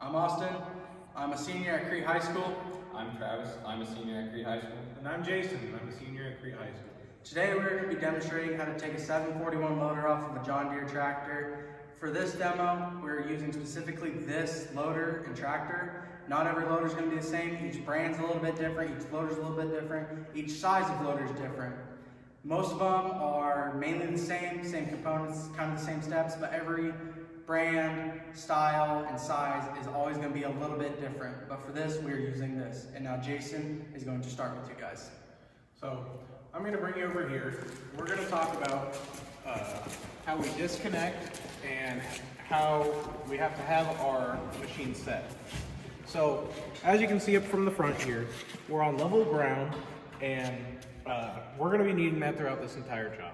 I'm Austin. I'm a senior at Crete High School. I'm Travis. I'm a senior at Crete High School. And I'm Jason. I'm a senior at Crete High School. Today we're going to be demonstrating how to take a 741 loader off of a John Deere tractor. For this demo, we're using specifically this loader and tractor. Not every loader is going to be the same. Each brand's a little bit different. Each loader is a little bit different. Each size of loader is different. Most of them are mainly the same components, kind of the same steps, but every brand, style, and size is always going to be a little bit different. But for this, we're using this. And now Jason is going to start with you guys. So I'm going to bring you over here. We're going to talk about how we disconnect and how we have to have our machine set. So as you can see up from the front here, we're on level ground, and we're going to be needing that throughout this entire job.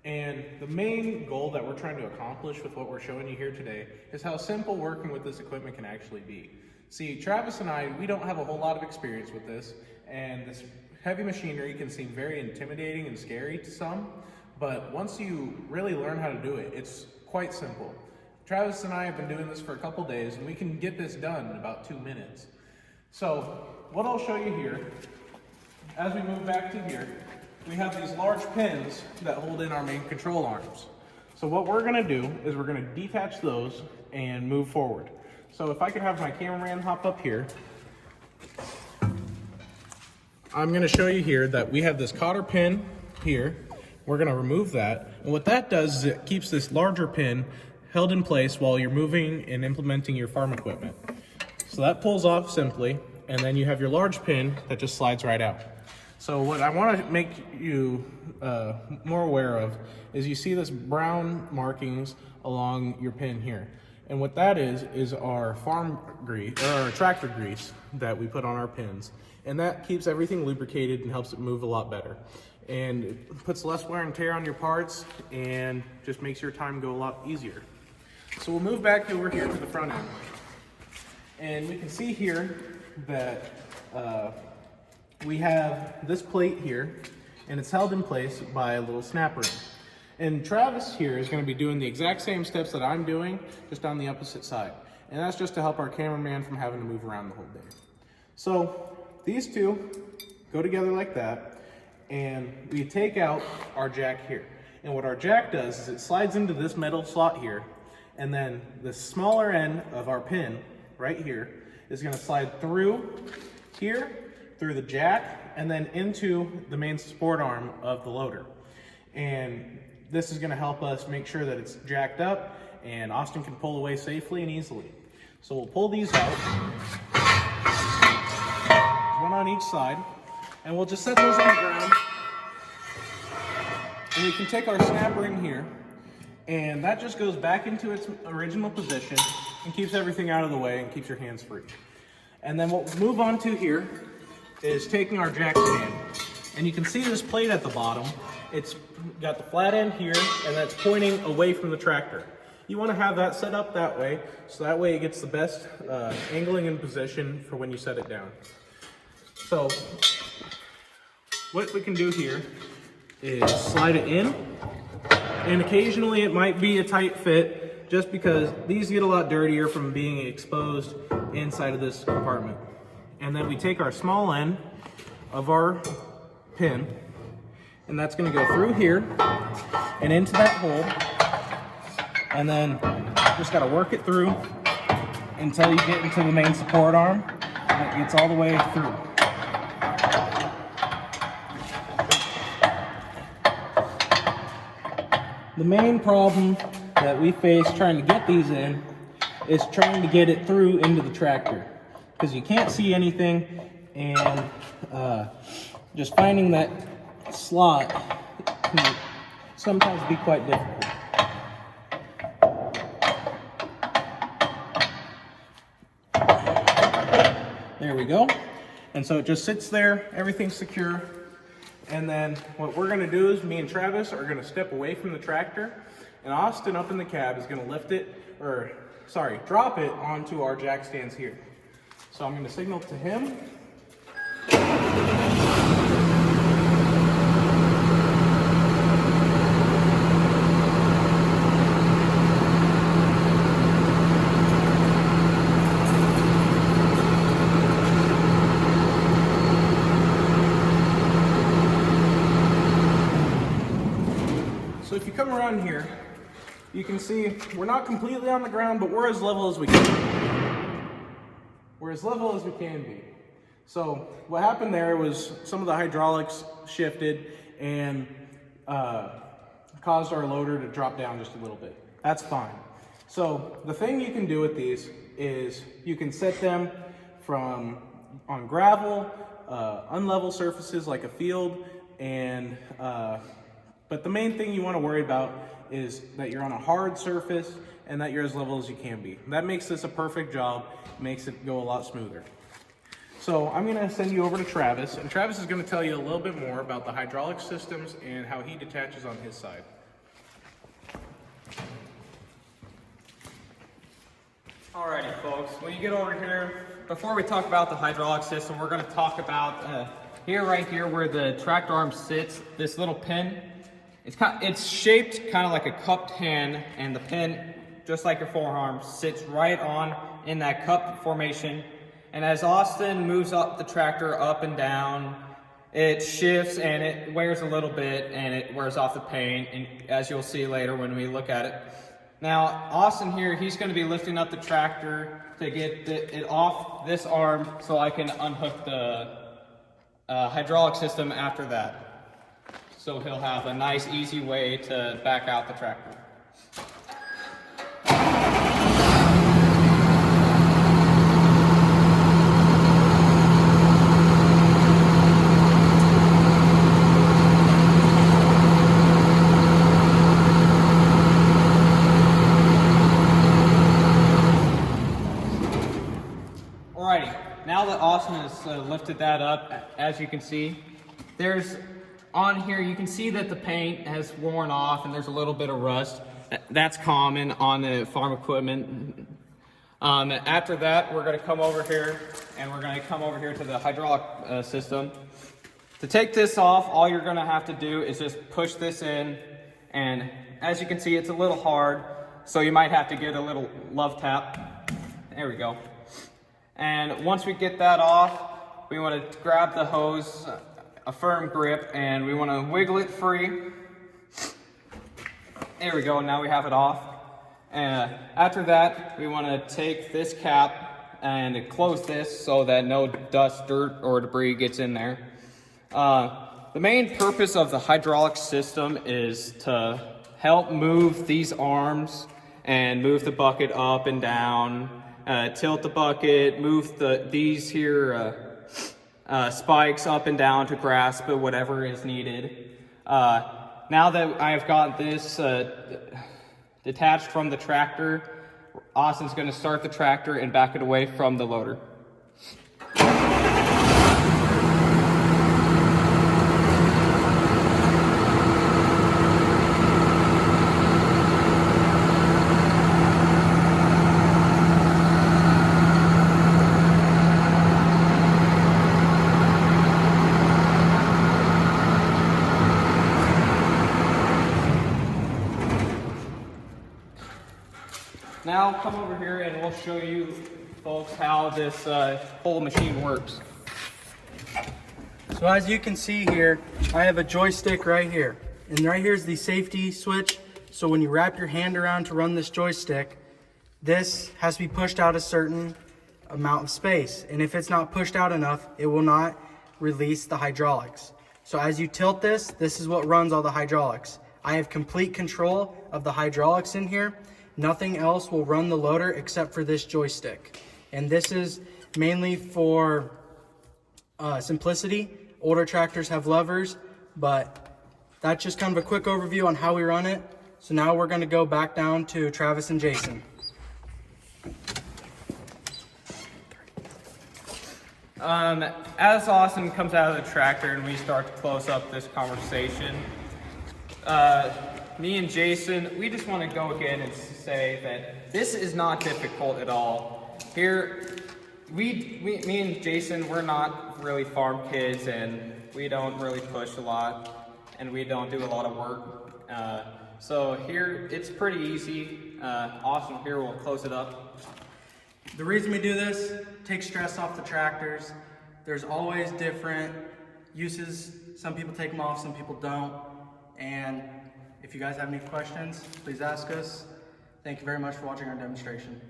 And the main goal that we're trying to accomplish with what we're showing you here today is how simple working with this equipment can actually be. See, Travis and I, we don't have a whole lot of experience with this, and this heavy machinery can seem very intimidating and scary to some, but once you really learn how to do it, it's quite simple. Travis and I have been doing this for a couple days, and we can get this done in about 2 minutes. So what I'll show you here, as we move back to here, we have these large pins that hold in our main control arms. So what we're gonna do is we're gonna detach those and move forward. So if I could have my cameraman hop up here, I'm gonna show you here that we have this cotter pin here. We're gonna remove that. And what that does is it keeps this larger pin held in place while you're moving and implementing your farm equipment. So that pulls off simply, and then you have your large pin that just slides right out. So what I want to make you more aware of is you see this brown markings along your pin here. And what that is our farm grease, or our tractor grease that we put on our pins. And that keeps everything lubricated and helps it move a lot better. And it puts less wear and tear on your parts and just makes your time go a lot easier. So we'll move back over here to the front end. And we can see here that we have this plate here, and it's held in place by a little snap ring. And Travis here is going to be doing the exact same steps that I'm doing, just on the opposite side. And that's just to help our cameraman from having to move around the whole day. So these two go together like that, and we take out our jack here. And what our jack does is it slides into this metal slot here, and then the smaller end of our pin right here is going to slide through here, through the jack, and then into the main support arm of the loader. And this is going to help us make sure that it's jacked up and Austin can pull away safely and easily. So we'll pull these out, one on each side, and we'll just set those on the ground. And we can take our snap ring here, and that just goes back into its original position and keeps everything out of the way and keeps your hands free. And then what we'll move on to here is taking our jack stand. And you can see this plate at the bottom. It's got the flat end here, and that's pointing away from the tractor. You want to have that set up that way, so that way it gets the best angling and position for when you set it down. So what we can do here is slide it in, and occasionally it might be a tight fit just because these get a lot dirtier from being exposed inside of this compartment. And then we take our small end of our pin, and that's going to go through here and into that hole, and then just got to work it through until you get into the main support arm, and it gets all the way through. The main problem that we face trying to get these in is trying to get it through into the tractor, because you can't see anything, and just finding that slot can sometimes be quite difficult. There we go. And so it just sits there, everything's secure. And then what we're gonna do is me and Travis are gonna step away from the tractor, and Austin up in the cab is gonna lift it, drop it onto our jack stands here. So I'm gonna signal to him. around here, you can see we're not completely on the ground, but we're as level as we can be. We're as level as we can be. So what happened there was some of the hydraulics shifted and caused our loader to drop down just a little bit. That's fine. So the thing you can do with these is you can set them from on gravel, unlevel surfaces like a field, and but the main thing you want to worry about is that you're on a hard surface and that you're as level as you can be. That makes this a perfect job, makes it go a lot smoother. So I'm going to send you over to Travis, and Travis is going to tell you a little bit more about the hydraulic systems and how he detaches on his side. Alrighty, folks. When you get over here, before we talk about the hydraulic system, we're going to talk about right here where the tractor arm sits. This little pin. It's shaped kind of like a cupped hand, and the pin, just like your forearm, sits right on in that cup formation. And as Austin moves up the tractor up and down, it shifts and it wears a little bit and it wears off the paint, and as you'll see later when we look at it. Now, Austin here, he's going to be lifting up the tractor to get it off this arm so I can unhook the hydraulic system after that. So he'll have a nice, easy way to back out the tractor. Alrighty, now that Austin has lifted that up, as you can see, there's on here, you can see that the paint has worn off and there's a little bit of rust. That's common on the farm equipment. After that, we're going to come over here and we're going to come over here to the hydraulic system. To take this off, all you're going to have to do is just push this in, and as you can see, it's a little hard, so you might have to get a little love tap. There we go. And once we get that off, we want to grab the hose, a firm grip, and we want to wiggle it free. There we go, now we have it off. And after that, we want to take this cap and close this so that no dust, dirt, or debris gets in there. The main purpose of the hydraulic system is to help move these arms and move the bucket up and down, tilt the bucket, move these here spikes up and down to grasp whatever is needed. Now that I've got this detached from the tractor, Austin's going to start the tractor and back it away from the loader. Now come over here and we'll show you folks how this whole machine works. So as you can see here, I have a joystick right here. And right here is the safety switch. So when you wrap your hand around to run this joystick, this has to be pushed out a certain amount of space. And if it's not pushed out enough, it will not release the hydraulics. So as you tilt this, this is what runs all the hydraulics. I have complete control of the hydraulics in here. Nothing else will run the loader except for this joystick. And this is mainly for simplicity. Older tractors have levers, but that's just kind of a quick overview on how we run it. So now we're going to go back down to Travis and Jason. As Austin comes out of the tractor and we start to close up this conversation, me and Jason, we just want to go again and say that this is not difficult at all. Here, me and Jason, we're not really farm kids, and we don't really push a lot, and we don't do a lot of work. So here, it's pretty easy. Austin here will close it up. The reason we do this, take stress off the tractors. There's always different uses. Some people take them off, some people don't. And If you guys have any questions, please ask us. Thank you very much for watching our demonstration.